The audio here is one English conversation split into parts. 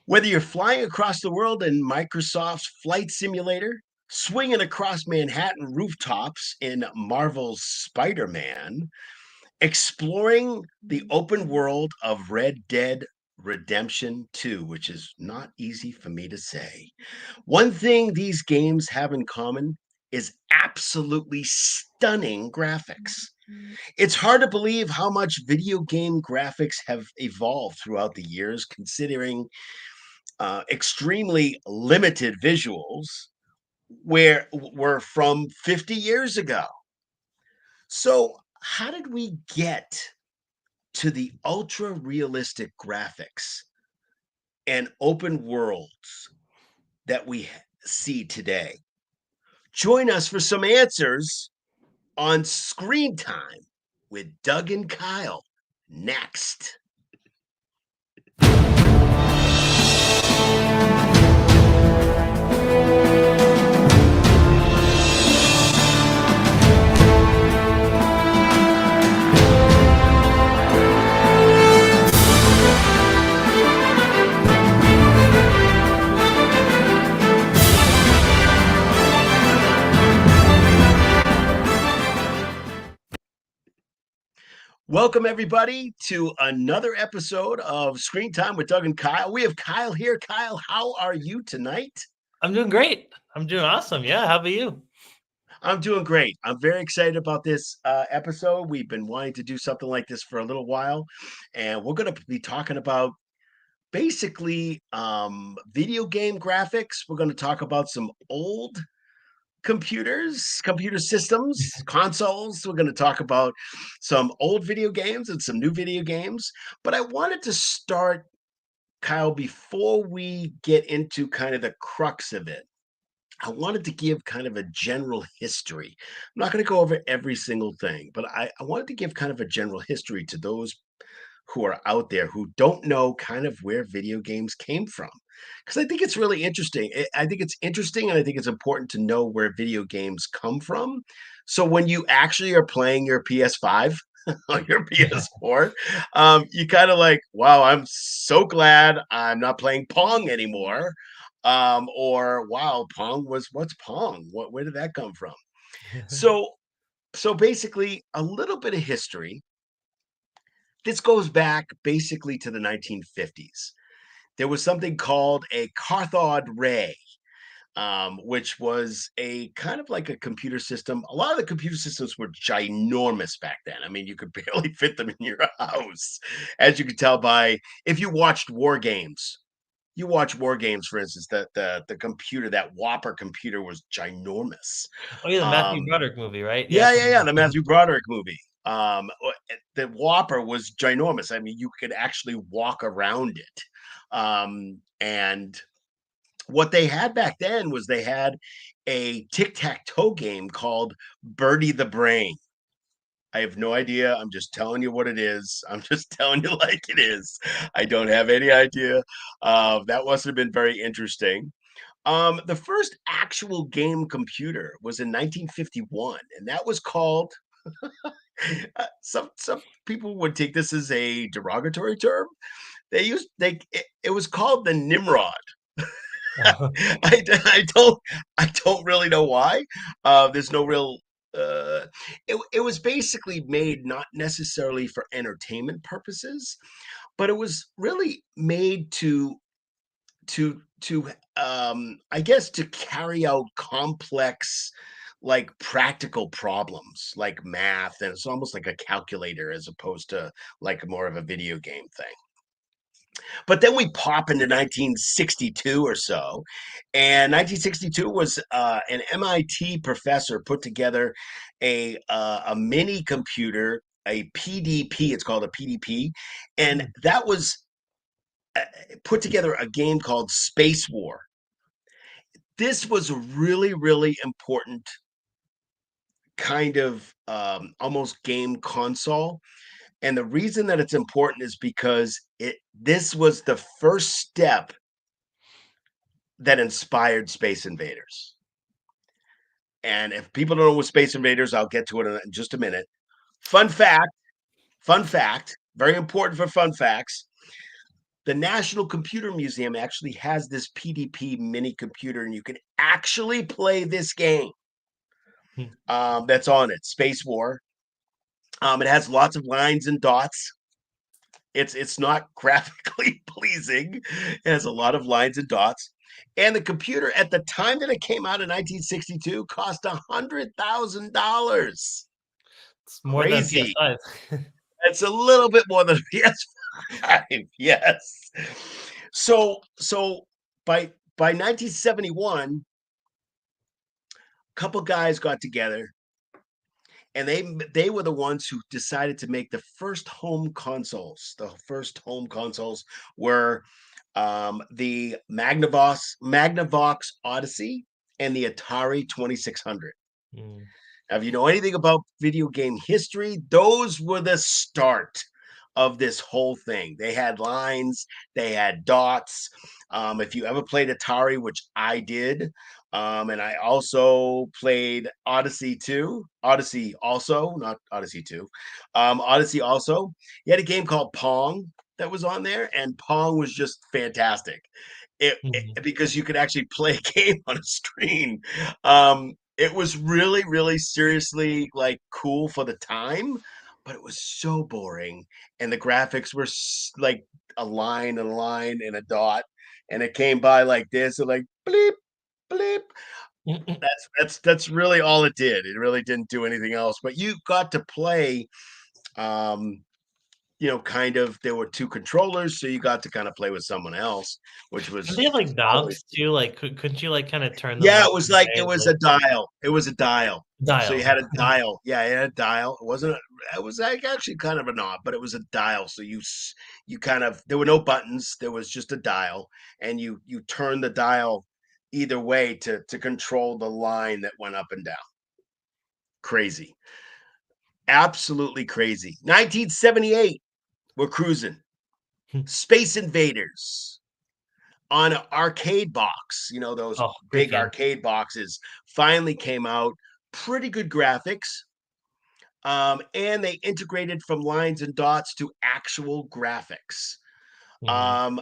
Whether you're flying across the world in Microsoft's Flight Simulator, swinging across Manhattan rooftops in Marvel's Spider Man, exploring the open world of Red Dead Redemption 2, which is not easy for me to say. One thing these games have in common is absolutely stunning graphics. It's hard to believe how much video game graphics have evolved throughout the years, considering extremely limited visuals where were from 50 years ago. So, how did we get to the ultra realistic graphics and open worlds that we see today? Join us for some answers on Screen Time with Doug and Kyle next. Welcome, everybody, to another episode of Screen Time with Doug and Kyle. We have Kyle here. Kyle, how are you tonight? I'm doing great. I'm doing awesome. Yeah. How about you? I'm doing great. I'm very excited about this episode. We've been wanting to do something like this for a little while, and we're going to be talking about basically video game graphics. We're going to talk about some old computers, computer systems, consoles. We're going to talk about some old video games and some new video games. But I wanted to start, Kyle, before we get into kind of the crux of it. I wanted to give kind of a general history. I'm not going to go over every single thing, but I wanted to give kind of a general history to those who are out there who don't know kind of where video games came from. Because I think it's really interesting. I think it's interesting and I think it's important to know where video games come from. So when you actually are playing your PS5 or your PS4, you kind of like, wow, I'm so glad I'm not playing Pong anymore. Or wow, Pong was what's Pong? Where did that come from? So so basically a little bit of history. This goes back basically to the 1950s. There was something called a cathode ray, which was a kind of like a computer system. A lot of the computer systems were ginormous back then. I mean, you could barely fit them in your house, as you could tell by if you watched war games. You watch war games, for instance, the computer, that Whopper computer was ginormous. Oh yeah, the Matthew Um, Broderick movie, right? Yeah. yeah, the Matthew Broderick movie. The Whopper was ginormous. I mean, you could actually walk around it. And what they had back then was they had a tic-tac-toe game called Birdie the Brain. I have no idea. I'm just telling you what it is. I'm just telling you like it is. I don't have any idea. That must have been very interesting. The first actual game computer was in 1951, and that was called. Some people would take this as a derogatory term. It was called the Nimrod. I don't really know why. There's no real. It was basically made not necessarily for entertainment purposes, but it was really made to I guess to carry out complex like practical problems like math, and it's almost like a calculator as opposed to like more of a video game thing. But then we pop into 1962 or so, and 1962 was an MIT professor put together a mini computer, a PDP. It's called a PDP, and that was put together a game called Space War. This was a really important kind of almost game console. And the reason that it's important is because this was the first step that inspired Space Invaders. And if people don't know what Space Invaders, I'll get to it in just a minute. Fun fact, very important for fun facts. the National Computer Museum actually has this PDP mini computer, and you can actually play this game Hmm. that's on it, Space War. It has lots of lines and dots. It's not graphically pleasing. It has a lot of lines and dots. And the computer at the time that it came out in 1962 cost $100,000. It's more than Crazy. PS5. It's a little bit more than PS5. Yes. So by 1971, a couple guys got together, and they were the ones who decided to make the first home consoles. The first home consoles were the Magnavox Odyssey and the Atari 2600. Mm. Now, if you know anything about video game history, those were the start of this whole thing. They had lines, they had dots. If you ever played Atari, which I did, and I also played Odyssey 2, Odyssey also, not Odyssey 2, Odyssey also. You had a game called Pong that was on there, and Pong was just fantastic. Mhm. Because you could actually play a game on a screen. It was really, really seriously like cool for the time, but it was so boring, and the graphics were like a line and a line and a dot, and it came by like this, and like bleep bleep. That's really all it did. It really didn't do anything else. But you got to play um kind of there were two controllers, so you got to kind of play with someone else, which Did was they have, like, always knobs too? Like, couldn't you, like, kinda turn them yeah, left and it right, was like a dial. It was a dial. So you dial? had a dial. Yeah, it had a dial. It was like actually kind of a knob, but it was a dial. So you kind of there were no buttons. There was just a dial, and you turn the dial either way to control the line that went up and down. Crazy. Absolutely crazy. 1978, we're cruising. Space Invaders on an arcade box. You know, those Oh, great big game. arcade boxes finally came out. Pretty good graphics. And they integrated from lines and dots to actual graphics. Mhm. Um,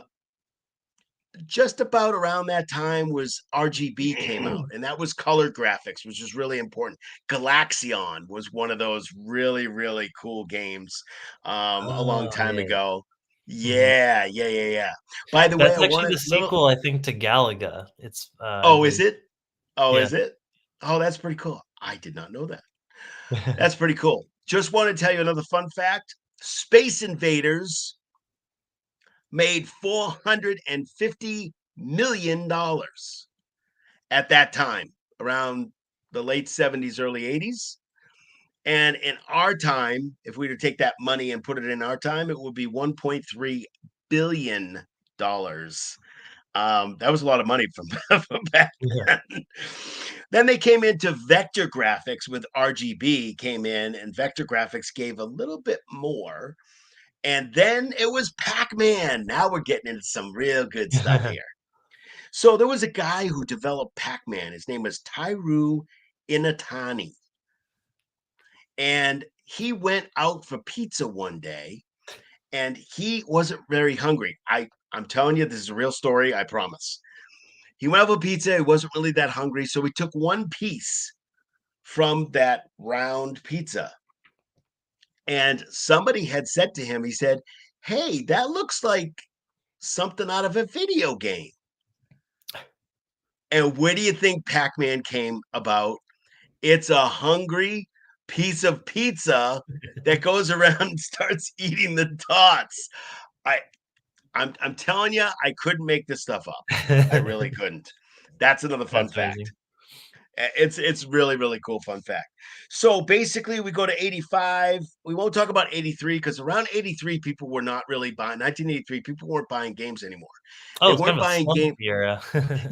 just about around that time was RGB came out, and that was color graphics, which is really important. Galaxion was one of those really, really cool games a long Oh, time yeah. ago. Mhm. Yeah, yeah, yeah, yeah. By the way, That's I actually wanted the little. sequel, I think, to Galaga. It's, I Oh, is believe. it? Oh, Yeah. is it? Oh, that's pretty cool. I did not know that. That's pretty cool. Just want to tell you another fun fact. Space Invaders made $450 million at that time, around the late 70s, early 80s. And in our time, if we were to take that money and put it in our time, it would be $1.3 billion. That was a lot of money from, from back Yeah. then. Then they came into vector graphics with RGB came in, and vector graphics gave a little bit more. And then it was Pac-Man. Now we're getting into some real good stuff here. So there was a guy who developed Pac-Man. His name was Tairu Inatani. And he went out for pizza one day, and he wasn't very hungry. I'm telling you, this is a real story, I promise. He went out for pizza, he wasn't really that hungry, so he took one piece from that round pizza. And somebody had said to him, he said, "Hey, that looks like something out of a video game." And where do you think Pac-Man came about? It's a hungry piece of pizza that goes around and starts eating the dots. I I'm telling you, I couldn't make this stuff up. I really couldn't. That's another fun That's fact. amazing. It's really, really cool fun fact. So basically we go to 85. We won't talk about 83 because around 83 people were not really buying 1983 people weren't buying games anymore. Oh, They it's kind weren't of a buying slump game. era.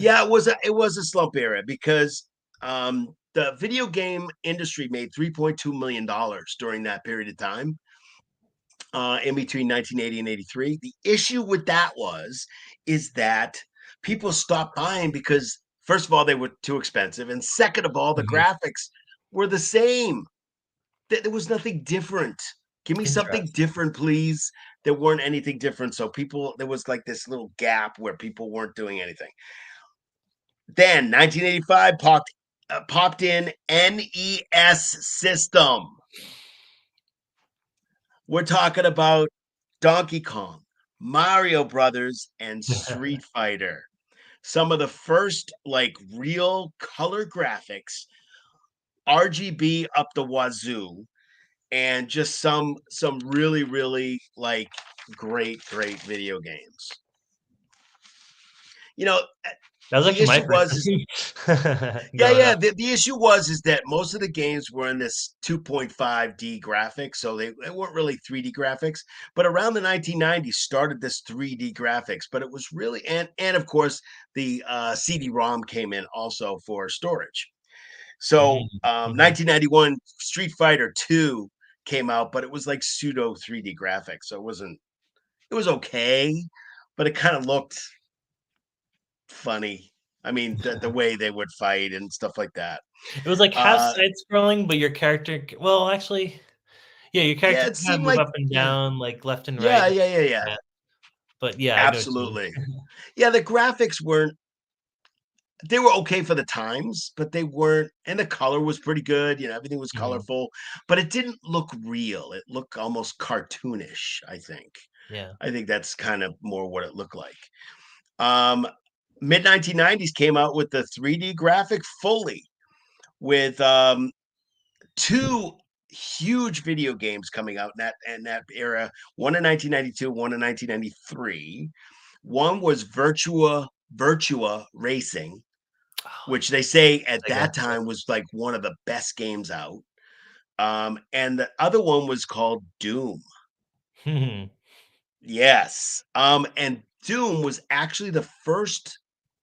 Yeah, it was a slump era because the video game industry made $3.2 million during that period of time, in between 1980 and 83. The issue with that is that people stopped buying because first of all they were too expensive, and second of all the Mhm. graphics were the same. There was nothing different. Give me something Interesting. different, please. there weren't anything different. So people, there was like this little gap where people weren't doing anything. Then 1985 popped in NES system. We're talking about Donkey Kong, Mario Brothers, and Street Fighter. Some of the first like real color graphics, RGB up the wazoo, and just some really like great video games. You know, That was the actually my issue first was is time yeah, growing yeah. up. The issue was is that most of the games were in this 2.5D graphics, so they weren't really 3D graphics. But around the 1990s started this 3D graphics, but it was really and of course the CD-ROM came in also for storage. So Mhm, mhm. 1991 Street Fighter 2 came out, but it was like pseudo 3D graphics, so it was okay, but it kind of looked funny. I mean, the way they would fight and stuff like that. It was like half Uh, side scrolling, but your character well, actually, yeah, your character yeah, it can kinda seemed move like up and yeah, down, like, left and right yeah, and yeah, stuff yeah, like yeah, that. But yeah, I know what you mean. absolutely. Yeah, the graphics weren't they were okay for the times, but they weren't and the color was pretty good, everything was Mhm. colorful, but it didn't look real. It looked almost cartoonish, I think. Yeah. I think that's kind of more what it looked like. Um, Mid 1990s came out with the 3D graphic fully with two huge video games coming out in that era. One in 1992, one in 1993. One was Virtua Racing, Oh, which they say at Sega, that time was like one of the best games out. And the other one was called Doom. yeah. Yes. And Doom was actually the first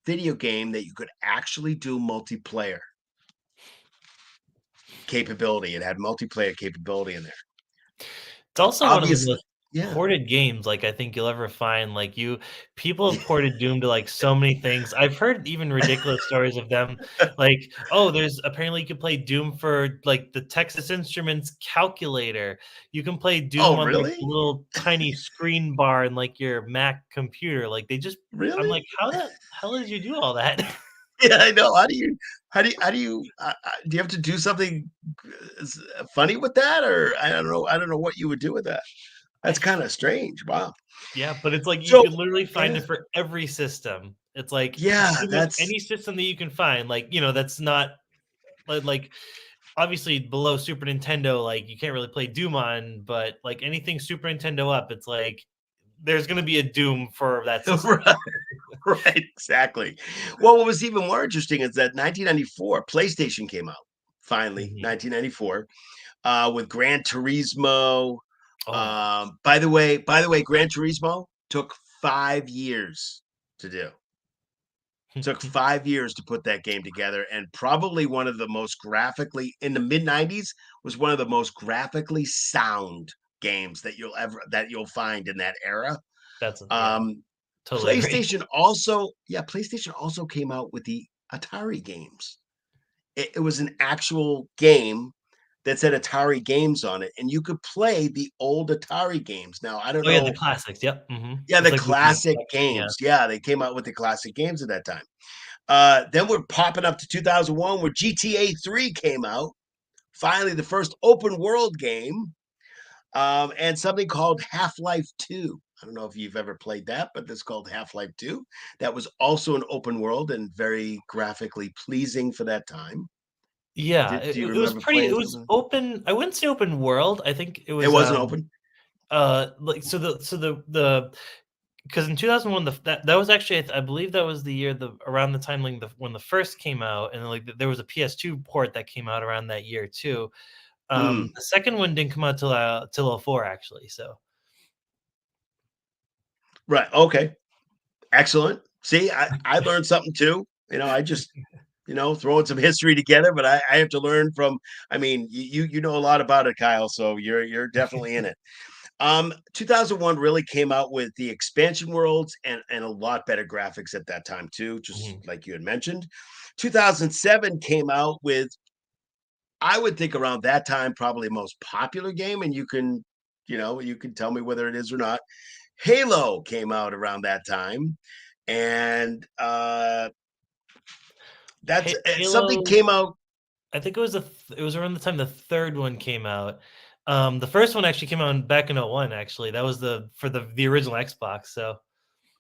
video game that you could actually do multiplayer capability. It had multiplayer capability in there. It's also one of the Obviously, most yeah. ported games, like, I think you'll ever find, like, people have ported Doom to, like, so many things. I've heard even ridiculous stories of them, like, "Oh, there's apparently you can play Doom for, like, the Texas Instruments calculator. You can play Doom Oh, on, like, the really? little tiny screen bar in, like, your Mac computer." Like, they just I'm Really? like, "How the hell did you do all that?" Yeah, I know. Do you have to do something funny with that? Or I don't know what you would do with that. I That's kind of strange. Wow. Yeah, but it's like you So, could literally find yeah, it for every system. It's like yeah, pretty much that's any system that you can find, like, that's not like, obviously below Super Nintendo, like, you can't really play Doom on, but, like, anything Super Nintendo up, it's like there's gonna be a Doom for that system. right, right, exactly. Well, what was even more interesting is that 1994, PlayStation came out. Finally, Mhm. 1994, with Gran Turismo. Oh my By the way, Gran Turismo took 5 years to do. Took 5 years to put that game together, and probably one of the most graphically in the mid '90s was one of the most graphically sound games that you'll find in that era. That's yeah, Um, totally agree. PlayStation also came out with the Atari games. It was an actual game that said Atari games on it, and you could play the old Atari games. Now, I don't Oh, yeah, the know. classics, yep, mhm. Yeah, It's the like Ultimate classic Collection, yeah. games. Yeah, they came out with the classic games at that time. Then we're popping up to 2001 where GTA 3 came out. Finally, the first open world game, and something called Half-Life 2. I don't know if you've ever played that, but it's called Half-Life 2. That was also an open world and very graphically pleasing for that time. Yeah, Do you it was remember pretty it playing was something? open I wouldn't say open world, I think it It was, wasn't open? like, so the because in 2001, that was actually I believe that was the year around the time like when the first came out, and like there was a PS2 port that came out around that year too. Mm, The second one didn't come out till '04 actually. So right. Okay. Excellent. See, I learned something too. I just throwing some history together, but I have to learn from. I mean, you know a lot about it, Kyle. So you're definitely in it. 2001 really came out with the expansion worlds and a lot better graphics at that time too, just mhm. like you had mentioned. 2007 came out with, I would think around that time, probably the most popular game, and You can tell me whether it is or not. Halo came out around that time, and that's something Halo. came out. I think it was around the time the third one came out. The first one actually came out back in '01. Actually, that was the original Xbox. So,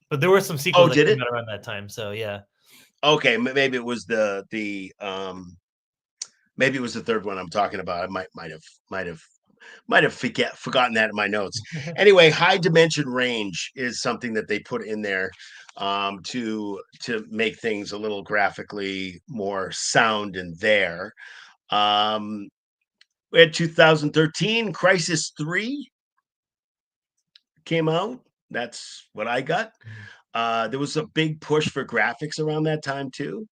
but there were some Oh, sequels that did came it? out around that time. So yeah. Okay, maybe it was maybe it was the third one I'm talking about. I might have forgotten that in my notes. Anyway, high dimension range is something that they put in there to make things a little graphically more sound in there. Um, we had 2013 Crisis 3 came out. That's what I got. There was a big push for graphics around that time too,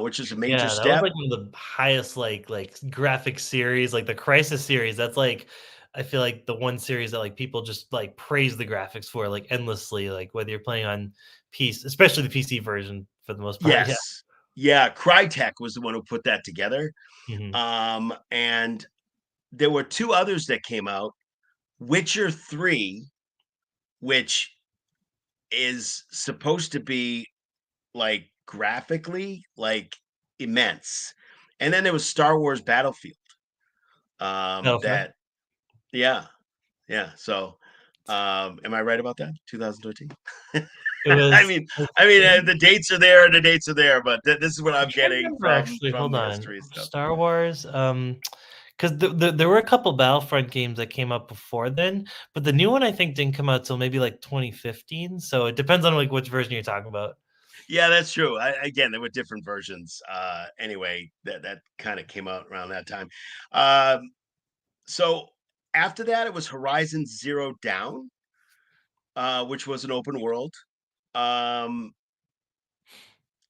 which is a major Yeah, that was step. like one of the highest like graphic series, like the Crisis series. That's like I feel like the one series that like people just like praise the graphics for like endlessly, like whether you're playing on PC, especially the PC version for the most part. Yeah. Yes. Yeah, Crytek was the one who put that together. Mhm. And there were two others that came out. Witcher 3, which is supposed to be like graphically like immense. And then there was Star Wars Battlefield. Battlefield. That yeah, yeah. So am I right about that? 2013. It I was mean, I think the dates are there and the dates are there, but this is what I'm I'm trying to getting remember actually. from Hold the on. history stuff. Star Wars. Because there were a couple Battlefront games that came out before then, but the new one I think didn't come out till maybe like 2015. So it depends on like which version you're talking about. Yeah, that's true. Again, there were different versions. Anyway, that kind of came out around that time. So after that, it was Horizon Zero Dawn, which was an open world. Um,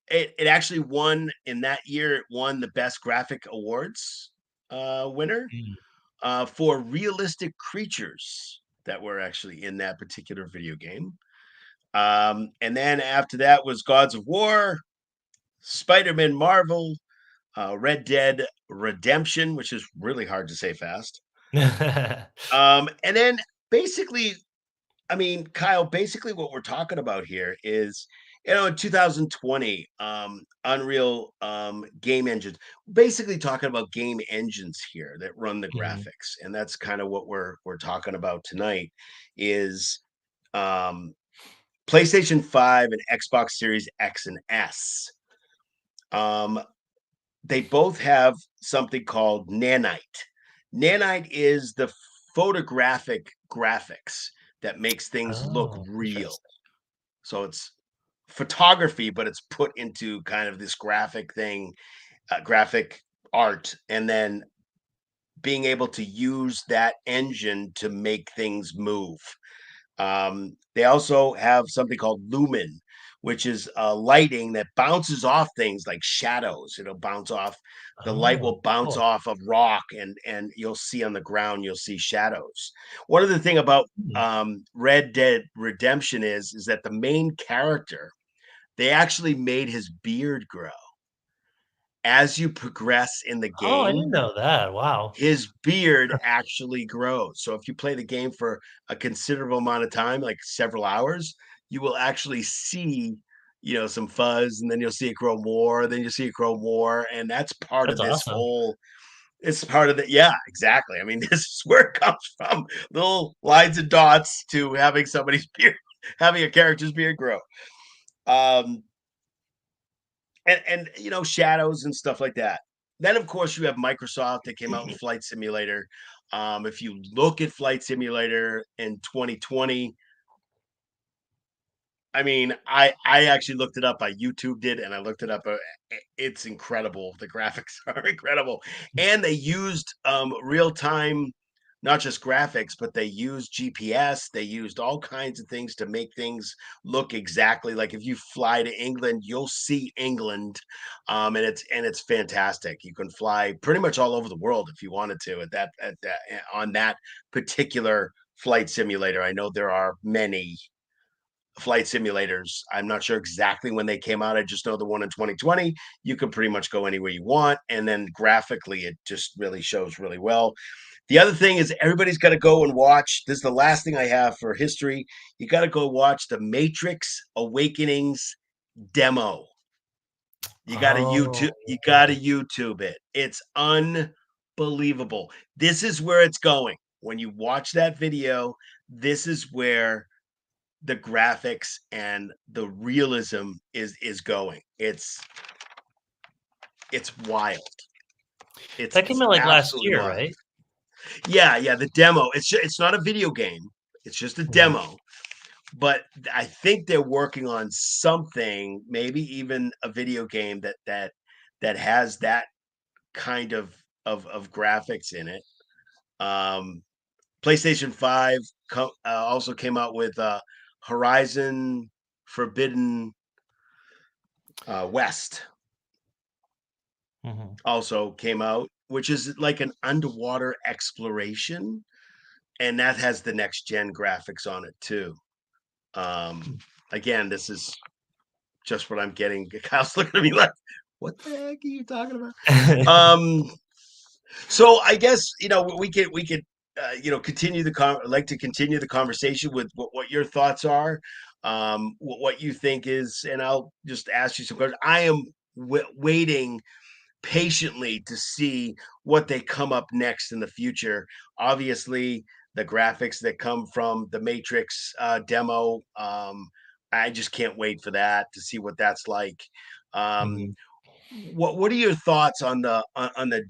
it actually won in that year. It won the best graphic awards winner Mm. for realistic creatures that were actually in that particular video game. And then after that was Gods of War, Spider-Man Marvel, Red Dead Redemption, which is really hard to say fast. And then basically, I mean, Kyle, basically what we're talking about here is, in 2020, Unreal game engines, basically talking about game engines here that run the Mhm. graphics. And that's kind of what we're talking about tonight is um, PlayStation 5 and Xbox Series X and S. Um, they both have something called nanite. Nanite is the photographic graphics that makes things look Oh, real. interesting. So it's photography, but it's put into kind of this graphic thing, graphic art, and then being able to use that engine to make things move. They also have something called lumen, which is lighting that bounces off things like shadows. It'll bounce off. The light Oh, will bounce cool. off of rock, and you'll see on the ground. You'll see shadows. One of the thing about Hmm. Red Dead Redemption is that the main character, they actually made his beard grow as you progress in the Oh, I didn't game. know that. Wow. His beard actually grows. So if you play the game for a considerable amount of time, like several hours, you will actually see, some fuzz, and then you'll see it grow more, then you'll see it grow more. And that's part of That's this awesome. whole, it's part of the, yeah, exactly. I mean, this is where it comes from, little lines and dots to having somebody's beard, having a character's beard grow. Um, and shadows and stuff like that. Then of course you have Microsoft that came out with Flight Simulator. If you look at Flight Simulator in 2020, I mean, I actually looked it up. I YouTube did, and I looked it up. It's incredible. The graphics are incredible, and they used real time, not just graphics, but they used GPS. They used all kinds of things to make things look exactly like if you fly to England, you'll see England, and it's fantastic. You can fly pretty much all over the world if you wanted to at that on that particular flight simulator. I know there are many flight simulators. I'm not sure exactly when they came out. I just know the one in 2020, you can pretty much go anywhere you want. And then graphically, it just really shows really well. The other thing is everybody's got to go and watch. This is the last thing I have for history. You got to go watch the Matrix Awakenings demo. You got to Oh, YouTube. You got to YouTube it. It's unbelievable. This is where it's going. When you watch that video, this is where the graphics and the realism is going. It's wild. that came It's out like last absolutely year, wild. right? Yeah, yeah. The demo. It's not a video game. It's just a Mhm, demo. But I think they're working on something, maybe even a video game that has that kind of graphics in it. Um, PlayStation 5 also came out with Horizon Forbidden West mhm. also came out, which is like an underwater exploration, and that has the next gen graphics on it too. Um, Again, this is just what I'm getting. Kyle's looking at me like, "What the heck are you talking about?" Um, so I guess we could continue like to continue the conversation with what your thoughts are, what you think is, and I'll just ask you some questions. I am waiting patiently to see what they come up next in the future. Obviously, the graphics that come from the Matrix demo, I just can't wait for that to see what that's like. Um, Mhm. what are your thoughts on the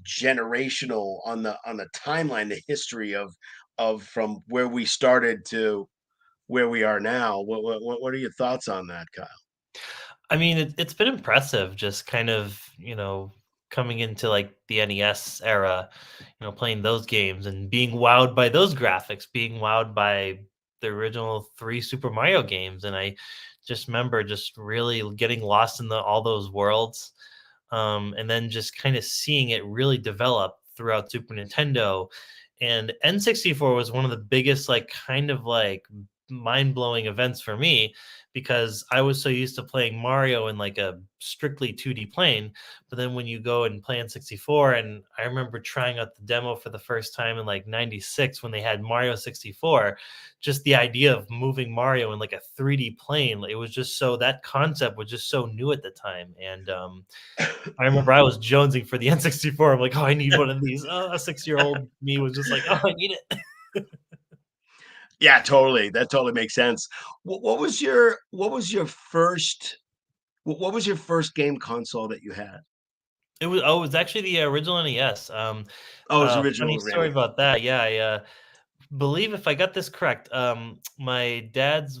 generational on the timeline, the history of from where we started to where we are now? What are your thoughts on that, Kyle? I mean, it's been impressive just kind of, coming into like the NES era, playing those games and being wowed by those graphics, being wowed by the original three Super Mario games. And I just remember just really getting lost in all those worlds. And then just kind of seeing it really develop throughout Super Nintendo. And N64 was one of the biggest, like, kind of like mind blowing events for me because I was so used to playing Mario in like a strictly 2D plane. But then when you go and play N64, and I remember trying out the demo for the first time in like '96 when they had Mario 64, just the idea of moving Mario in like a 3D plane, it was just so, that concept was just so new at the time. And I remember I was jonesing for the N64. I'm like, oh, I need one of these. Oh, a 6-year-old me was just like, oh, I need it. Yeah, totally. That totally makes sense. What was your first game console that you had? It was actually the original NES. Oh, it was Funny original story Randy. about that. Yeah, I believe if I got this correct, my dad's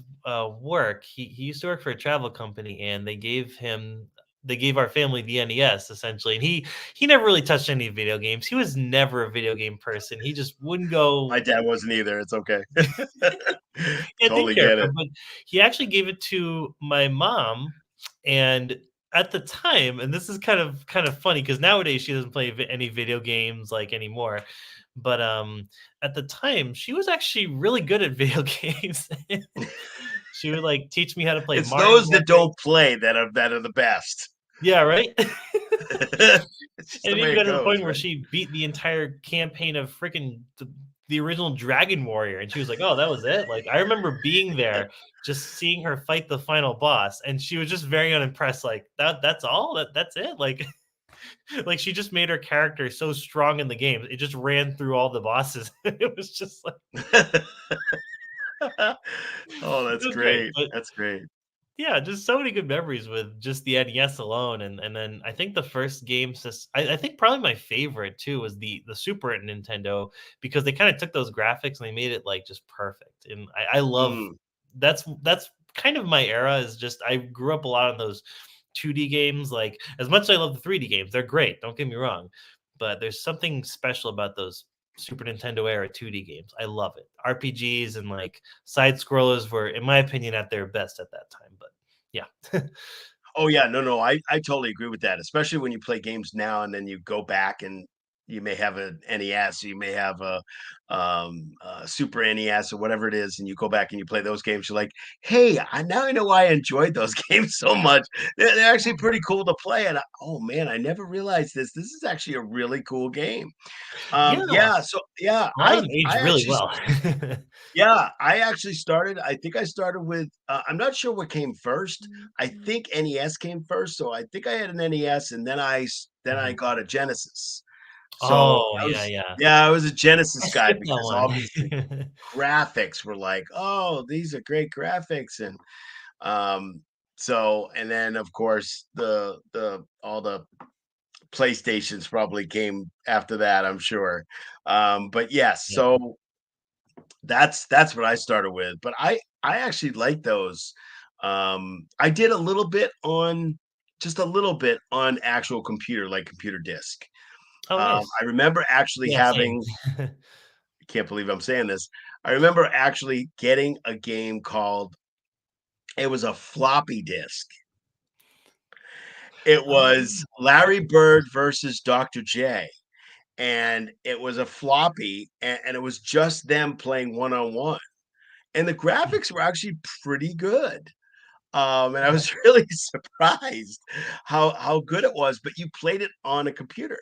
work. He used to work for a travel company, and they gave our family the NES essentially, and he never really touched any video games. He was never a video game person. He just wouldn't My go. dad wasn't either. It's okay. Yeah, didn't Totally care get for it. him, but he actually gave it to my mom, and at the time, and this is kind of funny because nowadays she doesn't play any video games like anymore, but at the time she was actually really good at video games. She would like teach me how to play It's Mario those that Maker. don't play that are the best. Yeah, right. It's just And the it way even it got to the goes, point where right? she beat the entire campaign of freaking the original Dragon Warrior, and she was like, "Oh, that was it." Like I remember being there, just seeing her fight the final boss, and she was just very unimpressed. Like that's all. That's it. Like like she just made her character so strong in the game. It just ran through all the bosses. It was just like Oh, it that's was great. great. But That's great. yeah, just so many good memories with just the NES alone, and then I think the first game I think probably my favorite too was the Super Nintendo because they kind of took those graphics and they made it like just perfect, and I love Mm. that's kind of my era. Is just I grew up a lot on those 2D games. Like as much as I love the 3D games, they're great. Don't get me wrong, but there's something special about those Super Nintendo era 2D games. I love it. RPGs and like side scrollers were, in my opinion, at their best at that time. But yeah. Oh yeah, no, no, I totally agree with that. Especially when you play games now and then you go back and you may have an NES, you may have a Super NES or whatever it is, and you go back and you play those games. You're like, hey, now I know why I enjoyed those games so much. They're actually pretty cool to play. And oh man, I never realized this. This is actually a really cool game. Yeah, Yeah, so yeah, a lot of them I aged really actually well. yeah, I actually started. I think I started with. I'm not sure what came first. I think NES came first, so I think I had an NES, and then I Mhm. got a Genesis. So Oh, I yeah, was yeah. yeah, I was a I Genesis guy skipped that because one. obviously graphics were like, oh, these are great graphics, and um, so and then of course the all the PlayStations probably came after that, I'm sure. But yes, Yeah. so that's what I started with, but I actually like those. I did a little bit on just a little bit on actual computer, like computer disk. Oh, nice. I remember actually Yeah, same. having I can't believe I'm saying this. I remember actually getting a game called it was a floppy disk. It Oh, was Larry Bird versus Dr. J. And it was a floppy, and it was just them playing one on one. And the hmm, graphics were actually pretty good. And I okay, was really surprised how good it was, but you played it on a computer.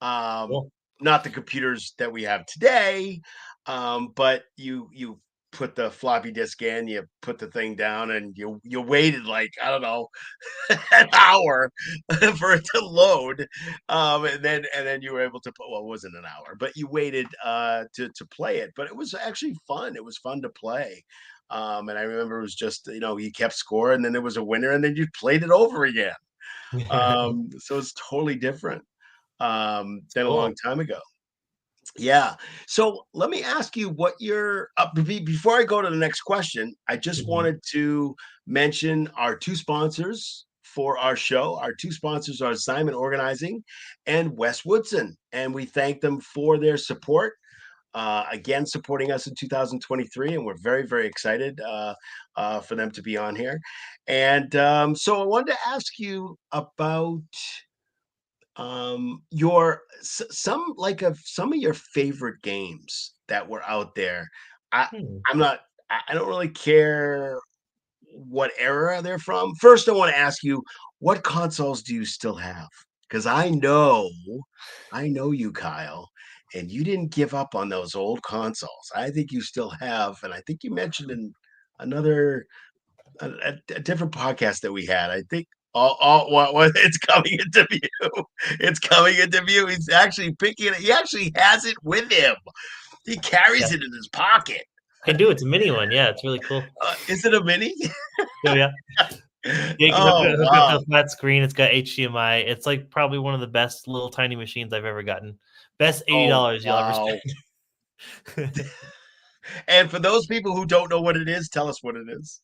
Um, cool. Not the computers that we have today, but you put the floppy disk in, you put the thing down, and you waited like, I don't know, an hour for it to load. And then you were able to put well, it wasn't an hour, but you waited to play it. But it was actually fun. It was fun to play. And I remember it was just, you kept score and then there was a winner and then you played it over again. So it's totally different than a long Cool. time ago. Yeah. So let me ask you what your before I go to the next question, I just Mhm. wanted to mention our two sponsors for our show. Our two sponsors are Simon Organizing and Wes Woodson, and we thank them for their support. Again, supporting us in 2023, and we're very, very excited for them to be on here. And so I wanted to ask you about some of your favorite games that were out there. I Hmm. I'm not I don't really care what era they're from. First, I want to ask you, what consoles do you still have? Because I know you, Kyle, and you didn't give up on those old consoles. I think you still have, and I think you mentioned in another a different podcast that we had. I think what it's coming into view. It's coming into view. He's actually picking it. He actually has it with him. He Yeah, carries it in his pocket. I do, it's a mini one, yeah, it's really cool. Is it a mini? Oh, yeah. Yeah, you can Oh hook it up to wow! a flat screen, it's got HDMI, it's, like, probably one of the best little tiny machines I've ever gotten. Best Oh $80 you'll ever wow! spend. And for those people who don't know what it is, tell us what it is.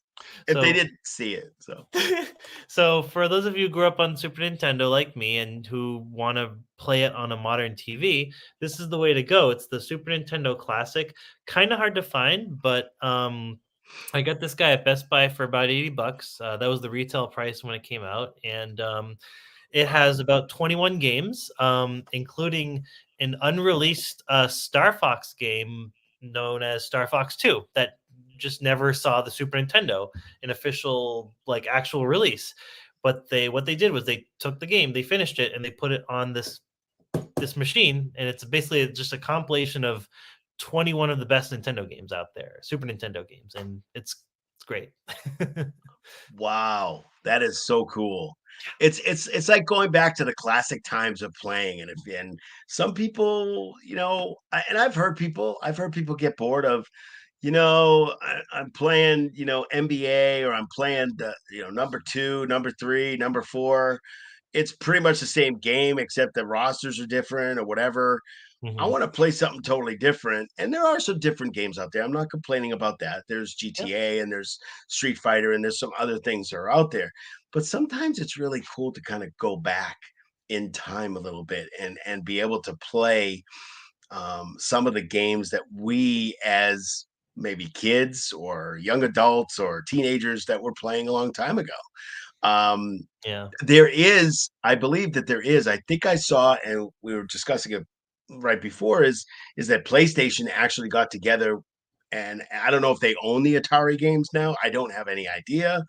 If they So didn't see it, so so for those of you who grew up on Super Nintendo like me and who wanna play it on a modern TV, this is the way to go. It's the Super Nintendo Classic, kinda hard to find, but, I got this guy at Best Buy for about 80 bucks. That was the retail price when it came out, and it wow. has about 21 games, including an unreleased Star Fox game known as Star Fox 2 that just never saw the Super Nintendo, an official, like, actual release. But what they did was they took the game, they finished it, and they put it on this machine, and it's basically just a compilation of 21 of the best Nintendo games out there, Super Nintendo games, and it's great. Wow, that is so cool. It's like going back to the classic times of playing, and some people, and I've heard people get bored of, I'm playing, NBA or I'm playing number two, number three, number four. It's pretty much the same game except the rosters are different or whatever. I Mhm. want to play something totally different. And there are some different games out there. I'm not complaining about that. There's Yeah. GTA and there's Street Fighter and there's some other things that are out there. But sometimes it's really cool to kind of go back in time a little bit and be able to play some of the games that we as maybe kids or young adults or teenagers that were playing a long time ago. Um, Yeah. there is, I believe that there is. I think I saw, and we were discussing it right before. Is that PlayStation actually got together, and I don't know if they own the Atari games now. I don't have any idea.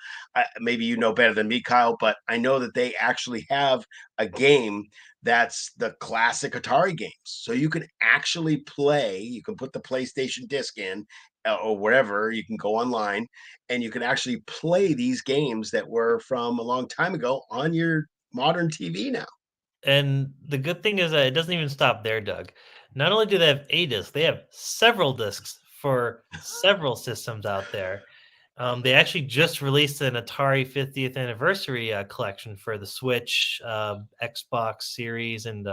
Maybe you know better than me, Kyle, but I know that they actually have a game that's the classic Atari games. So you can actually play. You can put the PlayStation disc in, or wherever you can go online, and you can actually play these games that were from a long time ago on your modern TV now. And the good thing is that it doesn't even stop there, Doug. Not only do they have a disc, they have several discs for several systems out there. They actually just released an Atari 50th anniversary collection for the Switch, Xbox Series, and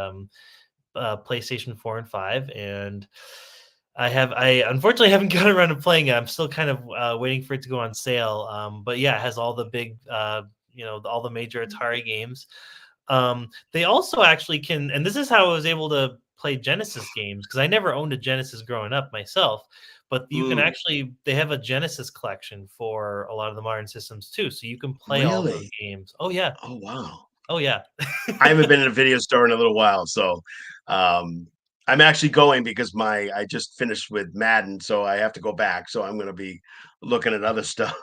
PlayStation 4 and 5. And I unfortunately haven't gotten around to playing it. I'm still kind of waiting for it to go on sale. But yeah, it has all the big, all the major Atari games. They also actually can, and this is how I was able to play Genesis games because I never owned a Genesis growing up myself. But you can Mm, actually, they have a Genesis collection for a lot of the modern systems too, so you can play all those really? games. Oh yeah, Oh wow. oh yeah. I haven't been in a video store in a little while, so um, I'm actually going because my I just finished with Madden, so I have to go back. So I'm going to be looking at other stuff,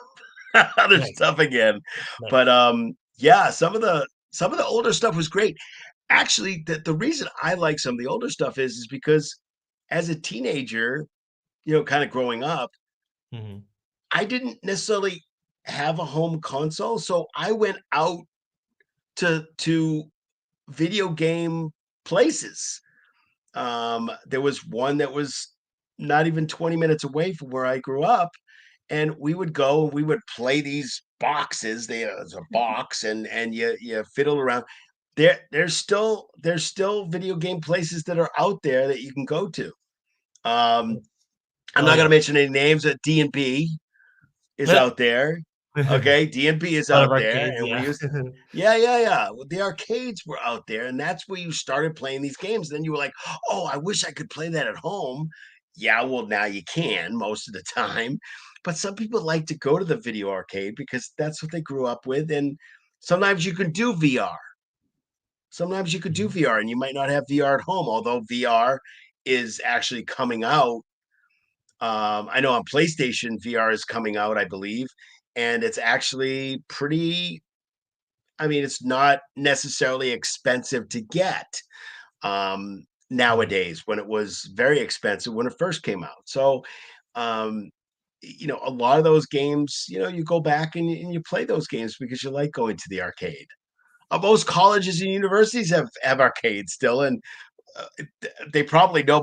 other Nice, stuff again. But nice. yeah, some of the older stuff was great. Actually, the reason I like some of the older stuff is because as a teenager, kind of growing up, Hmm. I didn't necessarily have a home console, so I went out to video game places. There was one that was not even 20 minutes away from where I grew up, and we would go and we would play these boxes. There's a box, and you fiddle around. There's still video game places that are out there that you can go to. Um, I'm Oh not going to yeah. mention any names. At D&B is A out there. Okay, D&B is lot of out there, arcades, and we yeah. used yeah, yeah, yeah. Well, the arcades were out there, and that's where you started playing these games. Then you were like, "Oh, I wish I could play that at home." Yeah, well, now you can most of the time, but some people like to go to the video arcade because that's what they grew up with, and sometimes you can do VR. Sometimes you could do Mhm. VR, and you might not have VR at home, although VR is actually coming out. I know on PlayStation, VR is coming out, I believe, and it's actually pretty. I mean, it's not necessarily expensive to get Mhm. nowadays when it was very expensive when it first came out. So, um, a lot of those games, you go back and you play those games because you like going to the arcade. Most colleges and universities have arcades still, and they probably know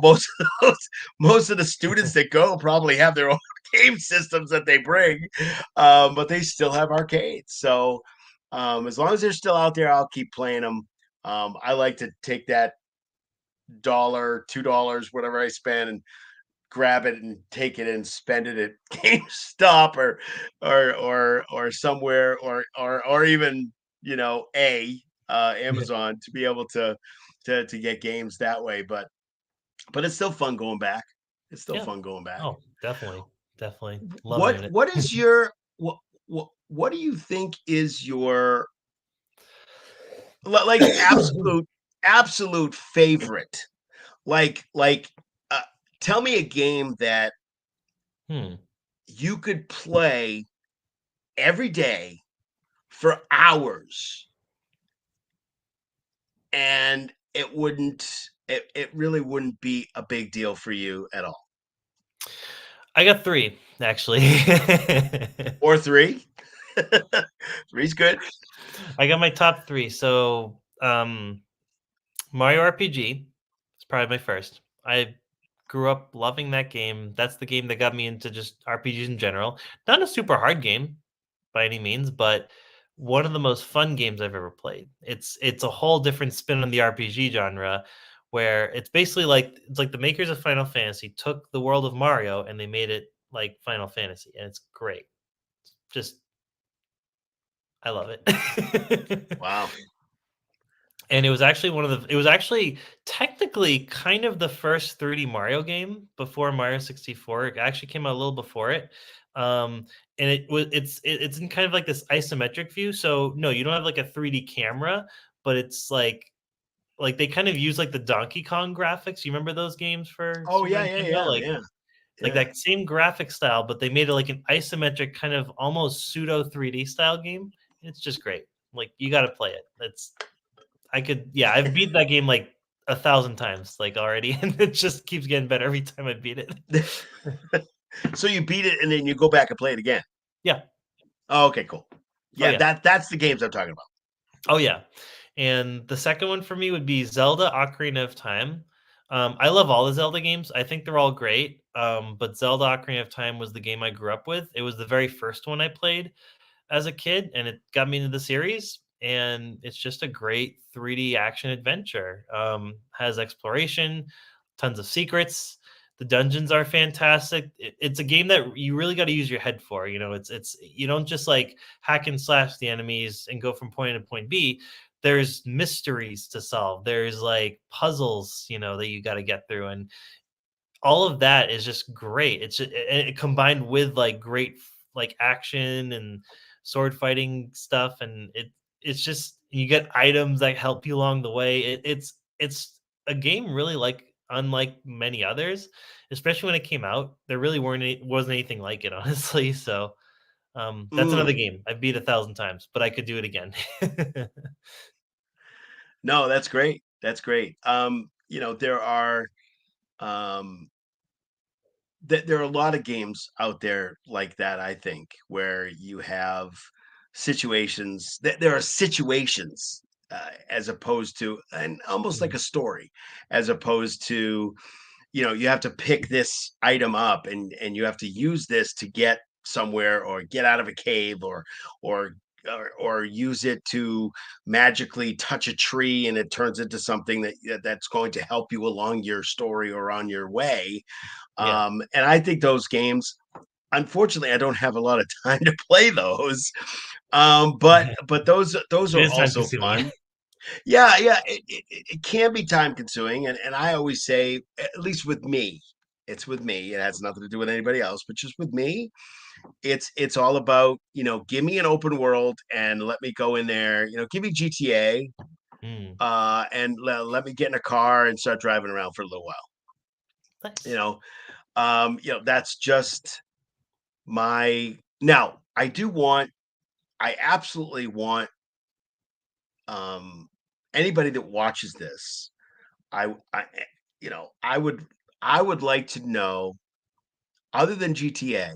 most of the students that go probably have their own game systems that they bring, but they still have arcades. So as long as they're still out there, I'll keep playing them. I like to take that dollar, $2, whatever I spend, and grab it and take it and spend it at GameStop or somewhere or even Amazon to be able to get games that way. But it's still fun going back. It's still Yeah. fun going back. Oh, definitely, definitely. Love What doing it. what is your what do you think is your like absolute favorite? Like tell me a game that Hmm. you could play every day for hours and it really wouldn't be a big deal for you at all. I got 3, actually. Or three. Three's good. I got my top 3. So, Mario RPG is probably my first. I grew up loving that game. That's the game that got me into just RPGs in general. Not a super hard game by any means, but one of the most fun games I've ever played. It's a whole different spin on the RPG genre where it's like the makers of Final Fantasy took the world of Mario and they made it like Final Fantasy, and it's great. Just I love it. Wow. And it was actually technically kind of the first 3D Mario game before Mario 64. It actually came out a little before it. and it's in kind of like this isometric view. So no, you don't have like a 3D camera, but it's like they kind of use like the Donkey Kong graphics. You remember those games for Oh, Super yeah, yeah, Nintendo? yeah, yeah, Like yeah. that same graphic style, but they made it like an isometric kind of almost pseudo 3D style game. It's just great. Like you got to play it. Yeah, I've beat that game like 1,000 times like already, and it just keeps getting better every time I beat it. So you beat it and then you go back and play it again. Yeah. Oh, okay, cool. Oh Yeah, yeah. that's the games I'm talking about. Oh yeah. And the second one for me would be Zelda Ocarina of Time. I love all the Zelda games. I think they're all great. But Zelda Ocarina of Time was the game I grew up with. It was the very first one I played as a kid, and it got me into the series. And it's just a great 3D action adventure. Has exploration, tons of secrets. The dungeons are fantastic. It's a game that you really got to use your head for. You know, it's you don't just like hack and slash the enemies and go from point A to point B. There's mysteries to solve. There's like puzzles, that you got to get through, and all of that is just great. It combined with like great like action and sword fighting stuff, and it's just you get items that help you along the way. It's a game really like unlike many others, especially when it came out. There really wasn't anything like it, honestly. So that's another Mm. game I've beat 1,000 times, but I could do it again. No, that's great. That's great. There are um there are a lot of games out there like that, I think, where you have situations there are situations as opposed to and almost like Mhm. a story as opposed to you have to pick this item up and you have to use this to get somewhere or get out of a cave or or use it to magically touch a tree and it turns into something that's going to help you along your story or on your way. Yeah. And I think those games, unfortunately, I don't have a lot of time to play those. But those It are is time also consuming. fun. Yeah, yeah, it can be time consuming, and I always say, at least with me, it's with me. It has nothing to do with anybody else, but just with me, it's all about give me an open world and let me go in there. Give me GTA, Mm, and let me get in a car and start driving around for a little while. You nice. know, that's just my now. I absolutely want um anybody that watches this I I would like to know, other than GTA,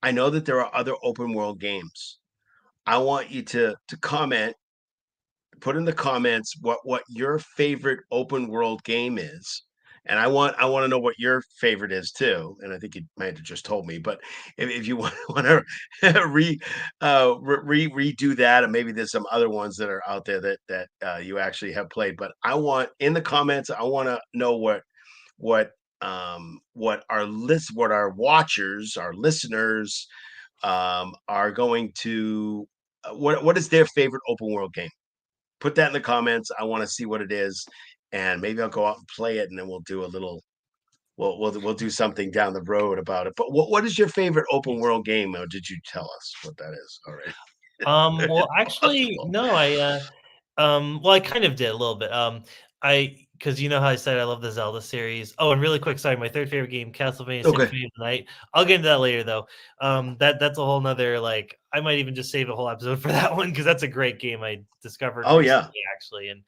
I know that there are other open world games. I want you to comment, put in the comments what your favorite open world game is. And I want to know what your favorite is too. And I think you might have just told me, but if you want to redo that, and maybe there's some other ones that are out there that you actually have played. But I want in the comments, I want to know what what our watchers, our listeners, are going to what is their favorite open world game. Put that in the comments. I want to see what it is, and maybe I'll go out and play it, and then we'll do a little. We'll do something down the road about it. But what is your favorite open Nice. world game? Or did you tell us what that is already? Well, It's actually, possible. no, well, I kind of did a little bit. Because you know how I said I love the Zelda series. Oh, and really quick, sorry, my third favorite game, Castlevania Okay. Symphony of the Night. I'll get into that later, though. That's a whole nother like. I might even just save a whole episode for that one because that's a great game I discovered Oh yeah. recently, actually, and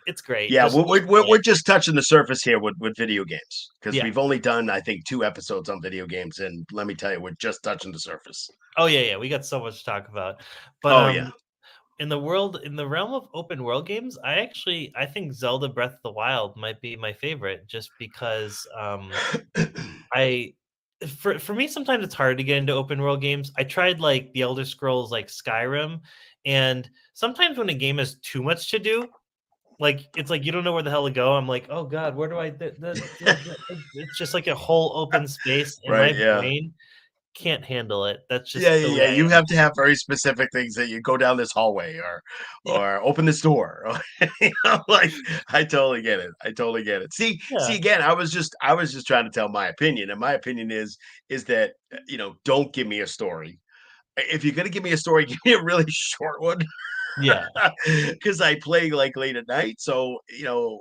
it's great. Yeah, Just play we're it. just touching the surface here with video games because Yeah. we've only done I think 2 episodes on video games, and let me tell you, we're just touching the surface. Oh yeah, yeah. We got so much to talk about, but Oh yeah. in the realm of open world games, I think Zelda Breath of the Wild might be my favorite just because I for me sometimes it's hard to get into open world games. I tried like the Elder Scrolls like Skyrim, and sometimes when a game has too much to do, like it's like you don't know where the hell to go. I'm like, "Oh god, where do I it's just like a whole open space and Right. my Yeah. brain can't handle it. That's Yeah, just the yeah, way yeah. I You am. have to have very specific things that you go down this hallway Yeah, or open this door. Like I totally get it. I totally get it. See yeah, again, I was just trying to tell my opinion. And my opinion is that don't give me a story. If you're gonna give me a story, give me a really short one. yeah. Because I play like late at night. So,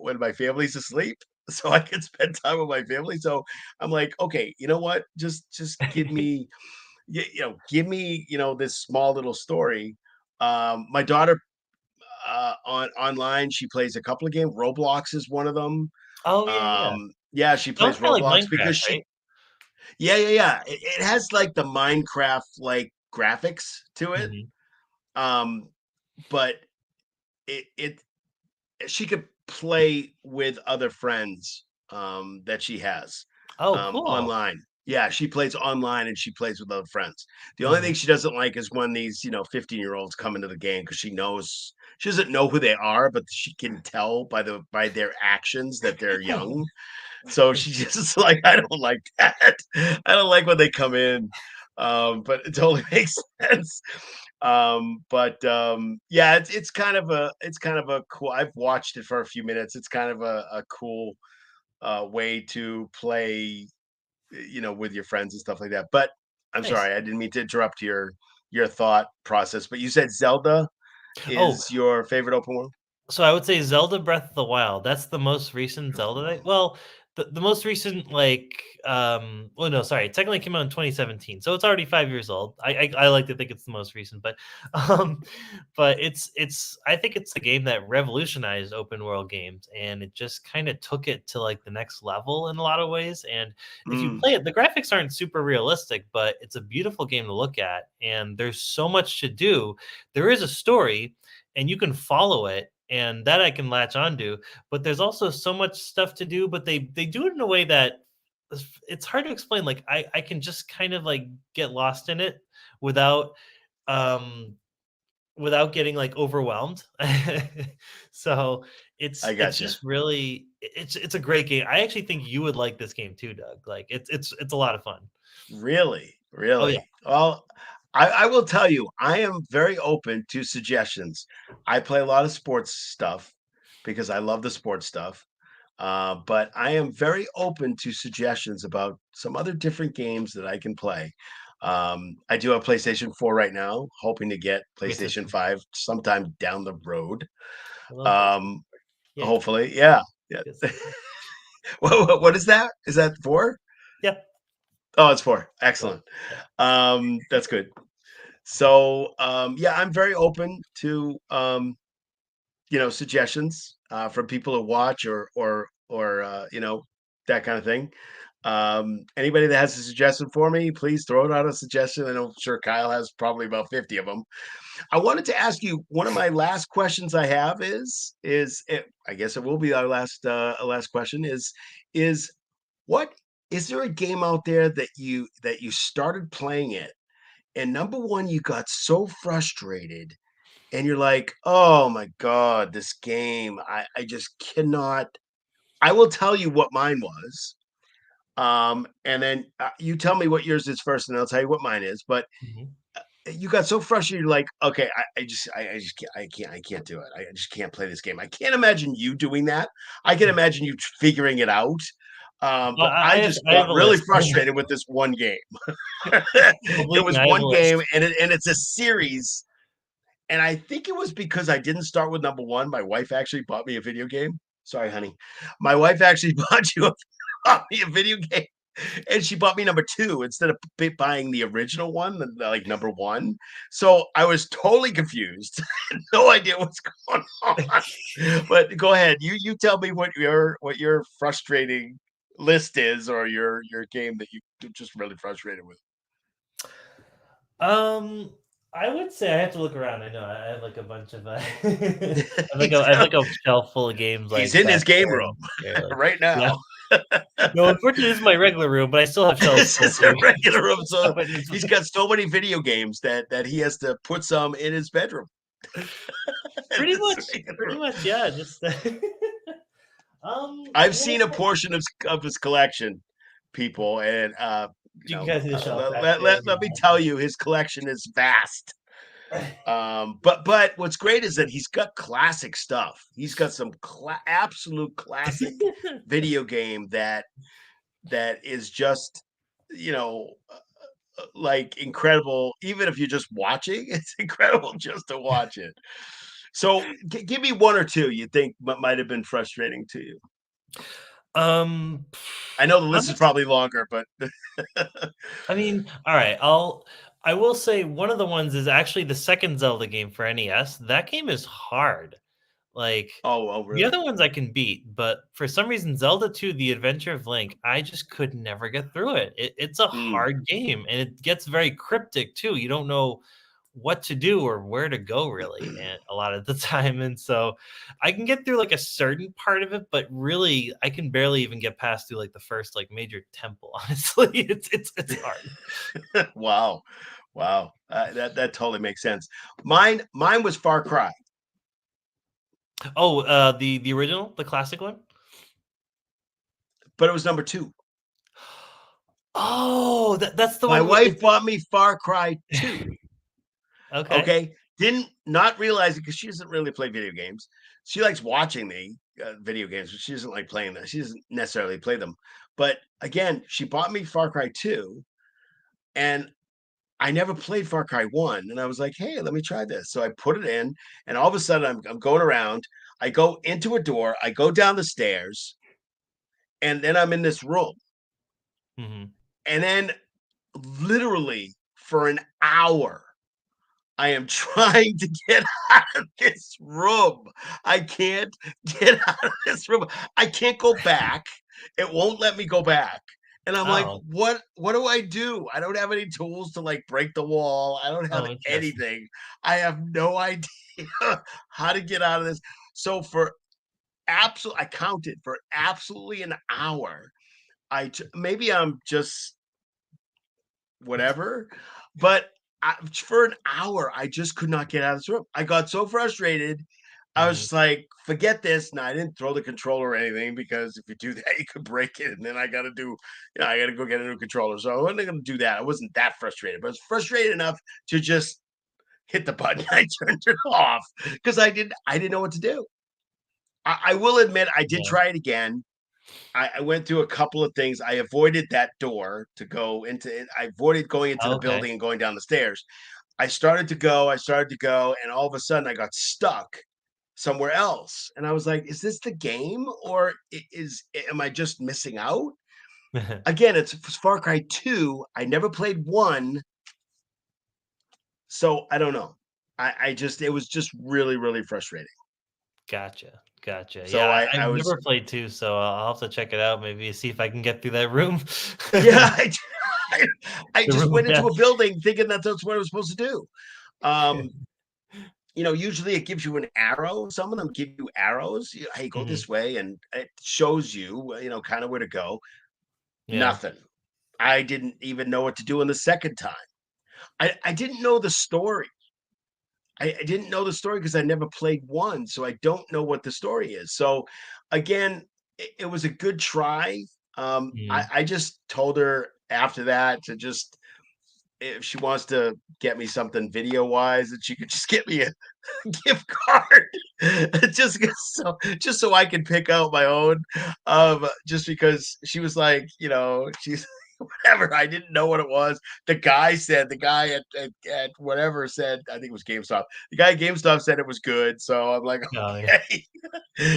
when my family's asleep, so I can spend time with my family. So I'm like, okay, you know what? Just give me give me, this small little story. My daughter on online, she plays a couple of games. Roblox is one of them. Oh, yeah, yeah. Yeah, she That one's plays kinda like Roblox Minecraft, because she right? yeah, yeah, yeah. It has like the Minecraft like graphics to it. Mhm. Um, but it she could play with other friends, that she has, Oh, cool. online. Yeah, she plays online and she plays with other friends. The only thing Mhm. she doesn't like is when these, 15-year-olds come into the game because she doesn't know who they are, but she can tell by their actions that they're young. So she's just like, "I don't like that. I don't like when they come in." But it totally makes sense. Yeah, it's kind of a cool. I've watched it for a few minutes. It's kind of a cool way to play, with your friends and stuff like that. But I'm Nice. sorry, I didn't mean to interrupt your thought process. But you said Zelda Oh, is your favorite open world? so I would say Zelda Breath of the Wild. That's the most recent Breath of the Zelda Wild. that well, the most recent, like, well, no, sorry, it technically came out in 2017, so it's already 5 years old. I like to think it's the most recent, um, but it's I think it's the game that revolutionized open world games, and it just kinda took it to, like, the next level in a lot of ways, and if you Mm, play it, the graphics aren't super realistic, but it's a beautiful game to look at, and there's so much to do. There is a story, and you can follow it, and that I can latch onto. But there's also so much stuff to do, but they do it in a way that it's hard to explain. Like I can just kind of like get lost in it without um without getting like overwhelmed. So I it's gotcha. just really it's a great game. I actually think you would like this game too, Doug. Like it's a lot of fun. Really? Oh yeah, Really? Well, I will tell you, I am very open to suggestions. I play a lot of sports stuff because I love the sports stuff. But I am very open to suggestions about some other different games that I can play. I do have PlayStation 4 right now, hoping to get great PlayStation system. 5 sometime down the road. I love PlayStation. Um, Yeah, Hopefully, yeah, yeah. good system. What is that? Is that 4? Yeah, Oh, it's 4. well, Excellent. yeah, That's good. So, yeah, I'm very open to, suggestions, from people who watch or that kind of thing. Anybody that has a suggestion for me, please throw it out a suggestion. I'm sure Kyle has probably about 50 of them. I wanted to ask you, one of my last questions I have I guess it will be our last question is what is there a game out there that you started playing it and number one, you got so frustrated and you're like, "Oh my god, this game, I just cannot." I will tell you what mine was, and then, you tell me what yours is first, and I'll tell you what mine is, but mhm. you got so frustrated, you're like, "Okay, I just can't do it. I just can't play this game." I can't imagine you doing that. I can imagine you figuring it out, Well, but I just I have got a really list. frustrated with this one game. It Believe me, was I have a one game, list. and it's a series. And I think it was because I didn't start with number 1. My wife actually bought me a video game. Sorry, honey. My wife actually bought me a video game, and she bought me number 2 instead of buying the original one, like, number 1. So, I was totally confused. No idea what's going on. But go ahead. You tell me what your frustrating list is or your game that you're just really frustrated with. Um, I would say I have to look around. I know I have like a bunch of He's I have got like a shelf full of games he's like in back his game there room and there. Like right yeah. now. No, unfortunately, this is my regular room, but I still have shelves This full is a too. regular room, so Stuff I need he's to- got so many video games that he has to put some in his bedroom. This is a regular pretty room. much, yeah. Just I've you know, seen a portion of his collection, people, and, You can kinda see the shelf back let me tell you, his collection is vast. there. But what's great is that he's got classic stuff. He's got some absolute classic video game that is just, you know, like incredible. Even if you're just watching, it's incredible just to watch it. So, give me one or two you think might have been frustrating to you. Um, I know the list is honest probably longer, but I mean, alright, I will say one of the ones is actually the second Zelda game for NES. That game is hard. Like, oh, the really? other ones I can beat, but for some reason, Zelda 2: The Adventure of Link, I just could never get through it. It's a Mm. hard game, and it gets very cryptic too. You don't know what to do or where to go really, and a lot of the time, and so I can get through, like, a certain part of it, but really, I can barely even get past through, like, the first, like, major temple, honestly. It's hard. Wow. Wow. That totally makes sense. Mine was Far Cry, Oh, the original? The classic one? but it was number 2. Oh, that's the My one with wife it's bought me Far Cry 2, okay. okay? Didn't not realize it because she doesn't really play video games. She likes watching the, video games, but she doesn't like playing them. She doesn't necessarily play them. But again, she bought me Far Cry 2, and I never played Far Cry 1, and I was like, "Hey, let me try this." So I put it in, and all of a sudden, I'm going around. I go into a door, I go down the stairs, and then I'm in this room. Mhm. And then literally for an hour, I am trying to get out of this room. I can't get out of this room. I can't go back. It won't let me go back. And I'm like, Oh, what do I do? I don't have any tools to like break the wall. I don't have oh, interesting. anything. I have no idea how to get out of this. So for absolute I counted for absolutely an hour. Maybe I'm just whatever. But for an hour, I just could not get out of this room. I got so frustrated. I was Mhm. just like, forget this. Now I didn't throw the controller or anything because if you do that, you could break it. And then I got to do, I got to go get a new controller. So I wasn't going to do that. I wasn't that frustrated, but I was frustrated enough to just hit the button. I turned it off because I didn't know what to do. I will admit, I did Yeah. try it again. I went through a couple of things. I avoided that door to go into it. I avoided going into the Okay. building and going down the stairs. I started to go, and all of a sudden I got stuck somewhere else. And I was like, is this the game or am I just missing out? Again, it's Far Cry 2. I never played 1, so I don't know. I just it was just really, really frustrating. Gotcha, gotcha. Yeah, So I I've was never played 2, so I'll have to check it out, maybe see if I can get through that room. yeah, I, I The just room of went into death. a building thinking that that's what I was supposed to do. Um, usually it gives you an arrow. Some of them give you arrows. Hey, go Mhm. this way, and it shows you, kind of where to go. Yeah. Nothing. I didn't even know what to do in the second time. I didn't know the story. I didn't know the story because I never played one, so I don't know what the story is. So, again, it was a good try. Mhm. I just told her after that to just if she wants to get me something video wise, that she could just get me a gift card just so I can pick out my own. Just because she was like, she's whatever. I didn't know what it was. The guy at whatever said, I think it was GameStop. The guy at GameStop said it was good. So I'm like, Oh, yeah. okay.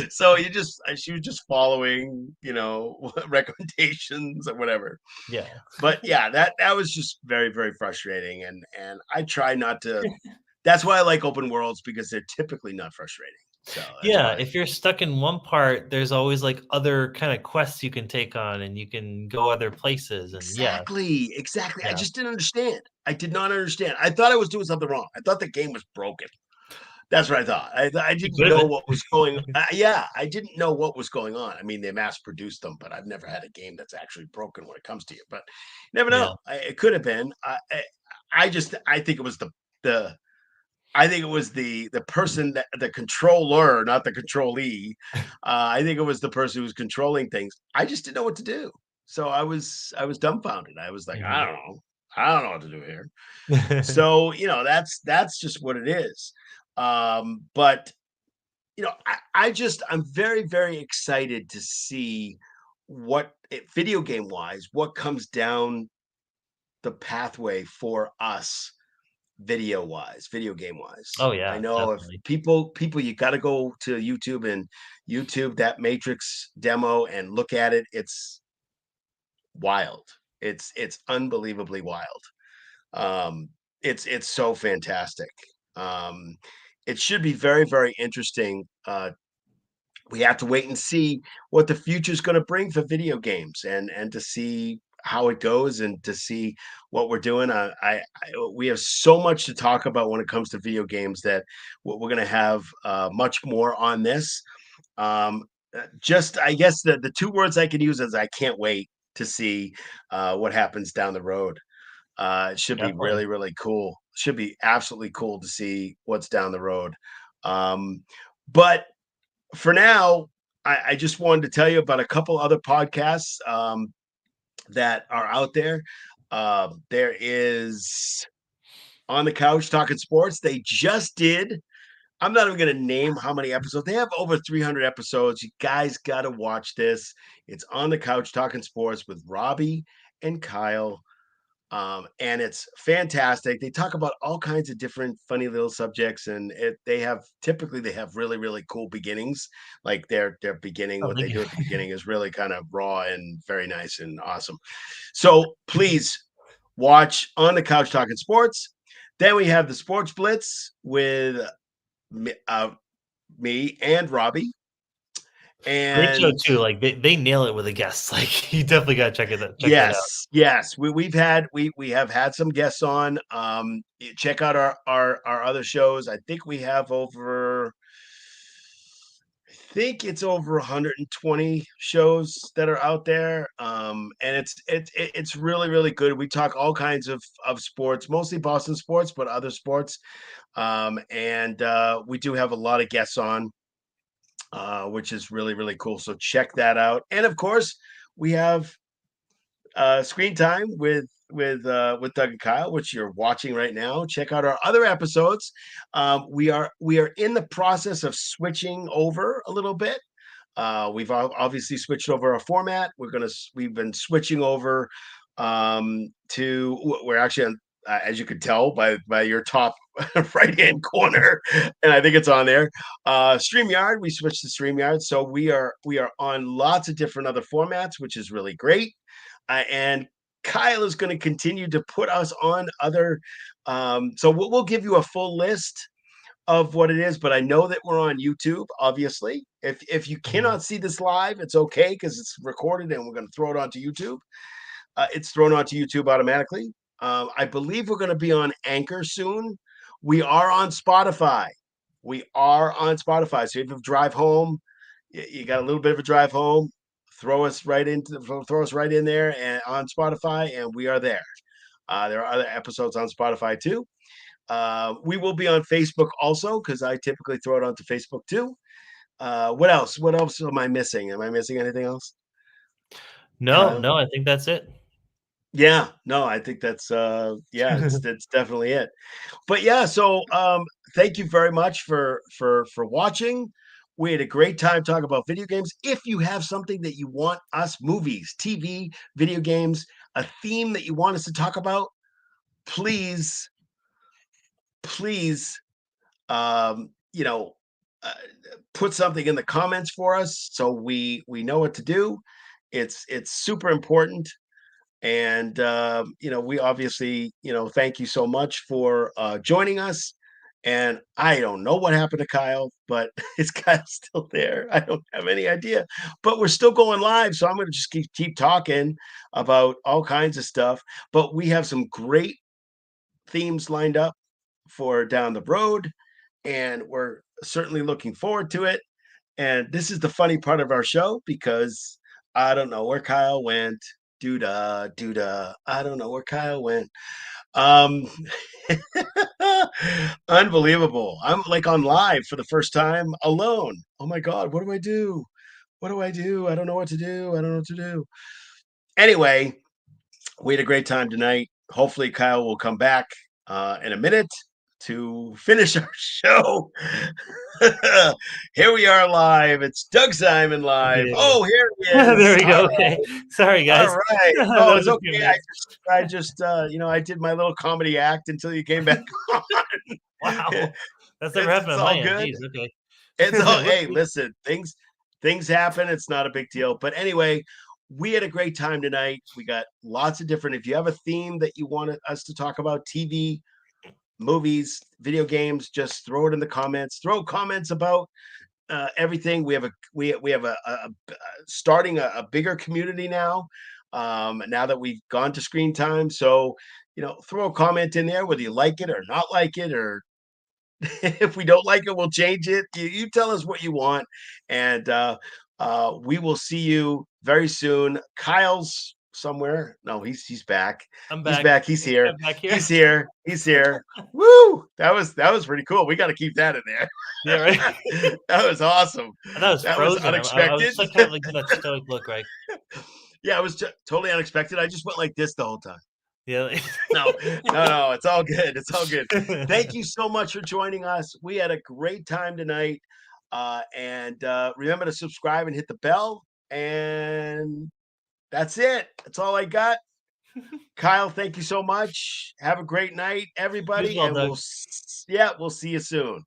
So she was just following, recommendations or whatever. Yeah. But yeah, that was just very, very frustrating. And I try not to that's why I like open worlds because they're typically not frustrating. So that's Yeah, why if you're stuck in one part, there's always, like, other kinda quests you can take on, and you can go other places, and yeah, exactly, exactly. I yeah. just didn't understand. I did not understand. I thought I was doing something wrong. I thought the game was broken. That's what I thought. I It didn't could have know been. what was going. Yeah, I didn't know what was going on. I mean, they mass produced them, but I've never had a game that's actually broken when it comes to you. But you never Yeah. know. It could have been. I think it was the I think it was the person that the controller, not the controllee. I think it was the person who was controlling things. I just didn't know what to do. I was dumbfounded. I was like, Mhm. I don't know what to do here. So that's just what it is. But I'm very, very excited to see video game wise, what comes down the pathway for us video game wise. Oh, I yeah, know if definitely. people, you got to go to YouTube and YouTube that Matrix demo and look at it. It's wild. It's unbelievably wild. Um, it's so fantastic. Um, it should be very, very interesting. We have to wait and see what the future is going to bring for video games, and to see how it goes, and to see what we're doing. We have so much to talk about when it comes to video games that we're going to have much more on this. Um, just I guess the two words I can use is I can't wait to see what happens down the road. It should be Definitely. really, really cool. Should be absolutely cool to see what's down the road. Um, but for now, I just wanted to tell you about a couple other podcasts that are out there. There is On the Couch Talking Sports. They just did. I'm not even going to name how many episodes. They have over 300 episodes. You guys got to watch this. It's On the Couch Talking Sports with Robbie and Kyle, and it's fantastic. They talk about all kinds of different funny little subjects, and they have really, really cool beginnings. Like their beginning, Oh, what they thank you. do at the beginning is really kind of raw and very nice and awesome. So please watch On the Couch Talking Sports. Then we have the Sports Blitz with me, me and Robbie, Great show and too, like, they nail it with the guests, like, you definitely gotta check that out. yes, yes. We have had some guests on. Check out our other shows. I think it's over 120 shows that are out there. And it's really, really good. We talk all kinds of sports, mostly Boston sports, but other sports. And we do have a lot of guests on, which is really, really cool. So check that out. And of course, we have Screen Time with Doug and Kyle, which you're watching right now. Check out our other episodes. We are in the process of switching over a little bit. We've obviously switched over our format. We've been switching over to we're actually on, as you could tell by your top right hand corner, and I think it's on there. StreamYard, we switched to StreamYard, so we are on lots of different other formats, which is really great. And Kyle is going to continue to put us on other. So we'll give you a full list of what it is, but I know that we're on YouTube. Obviously, if you Mhm. cannot see this live, it's okay because it's recorded and we're going to throw it onto YouTube. It's thrown onto YouTube automatically. I believe we're going to be on Anchor soon. We are on Spotify. We are on Spotify. So if you drive home, you got a little bit of a drive home, throw us right in there and on Spotify, and we are there. There are other episodes on Spotify too. We will be on Facebook also because I typically throw it onto Facebook too. What else? What else am I missing? Am I missing anything else, No, Kyle? no, I think that's it. Yeah, no, I think that's yeah, it's definitely it. But yeah, so thank you very much for watching. We had a great time talking about video games. If you have something that you want us, movies, TV, video games, a theme that you want us to talk about, please, please, um, you know, uh, put something in the comments for us so we know what to do. It's super important. And we obviously, thank you so much for joining us. And I don't know what happened to Kyle, but is Kyle still there? I don't have any idea. But we're still going live, so I'm going to just keep talking about all kinds of stuff. But we have some great themes lined up for down the road, and we're certainly looking forward to it. And this is the funny part of our show because I don't know where Kyle went. Doo-da, doo-da. I don't know where Kyle went. Um, Unbelievable. I'm like on live for the first time alone. Oh my God, what do I do? What do I do? I don't know what to do. I don't know what to do. Anyway, we had a great time tonight. Hopefully, Kyle will come back in a minute to finish our show. Here we are live. It's Doug Simon live. Yeah. Oh, here he There is. we go. Okay. Sorry, All guys. right. That No, was it's a few okay. minutes. I just, I did my little comedy act until you came back on. Wow. That's never happened It's on my all end. good. Jeez, okay. It's all. Hey, Whoopsie. listen, things happen. It's not a big deal. But anyway, we had a great time tonight. We got lots of different. If you have a theme that you wanted us to talk about, TV, movies, video games, just throw it in the comments. Throw comments about everything. We have a starting a bigger community now. Now that we've gone to screen time, so throw a comment in there whether you like it or not like it, or if we don't like it, we'll change it. You tell us what you want, and we will see you very soon. Kyle's somewhere. No, he's back. I'm He's back. back. He's here. I'm back here. He's here. He's here. Woo! That was pretty cool. We got to keep that in Yeah, right. there. That was awesome. I thought it was That was frozen. I was unexpected. just like kind of like doing that stoic look, right? Yeah, it was totally unexpected. I just went like this the whole time. Yeah. No, no, it's all good. It's all good. Thank you so much for joining us. We had a great time tonight. And remember to subscribe and hit the bell. And that's it. That's all I got. Kyle, thank you so much. Have a great night, You as everybody. well, And Doug. we'll see you soon.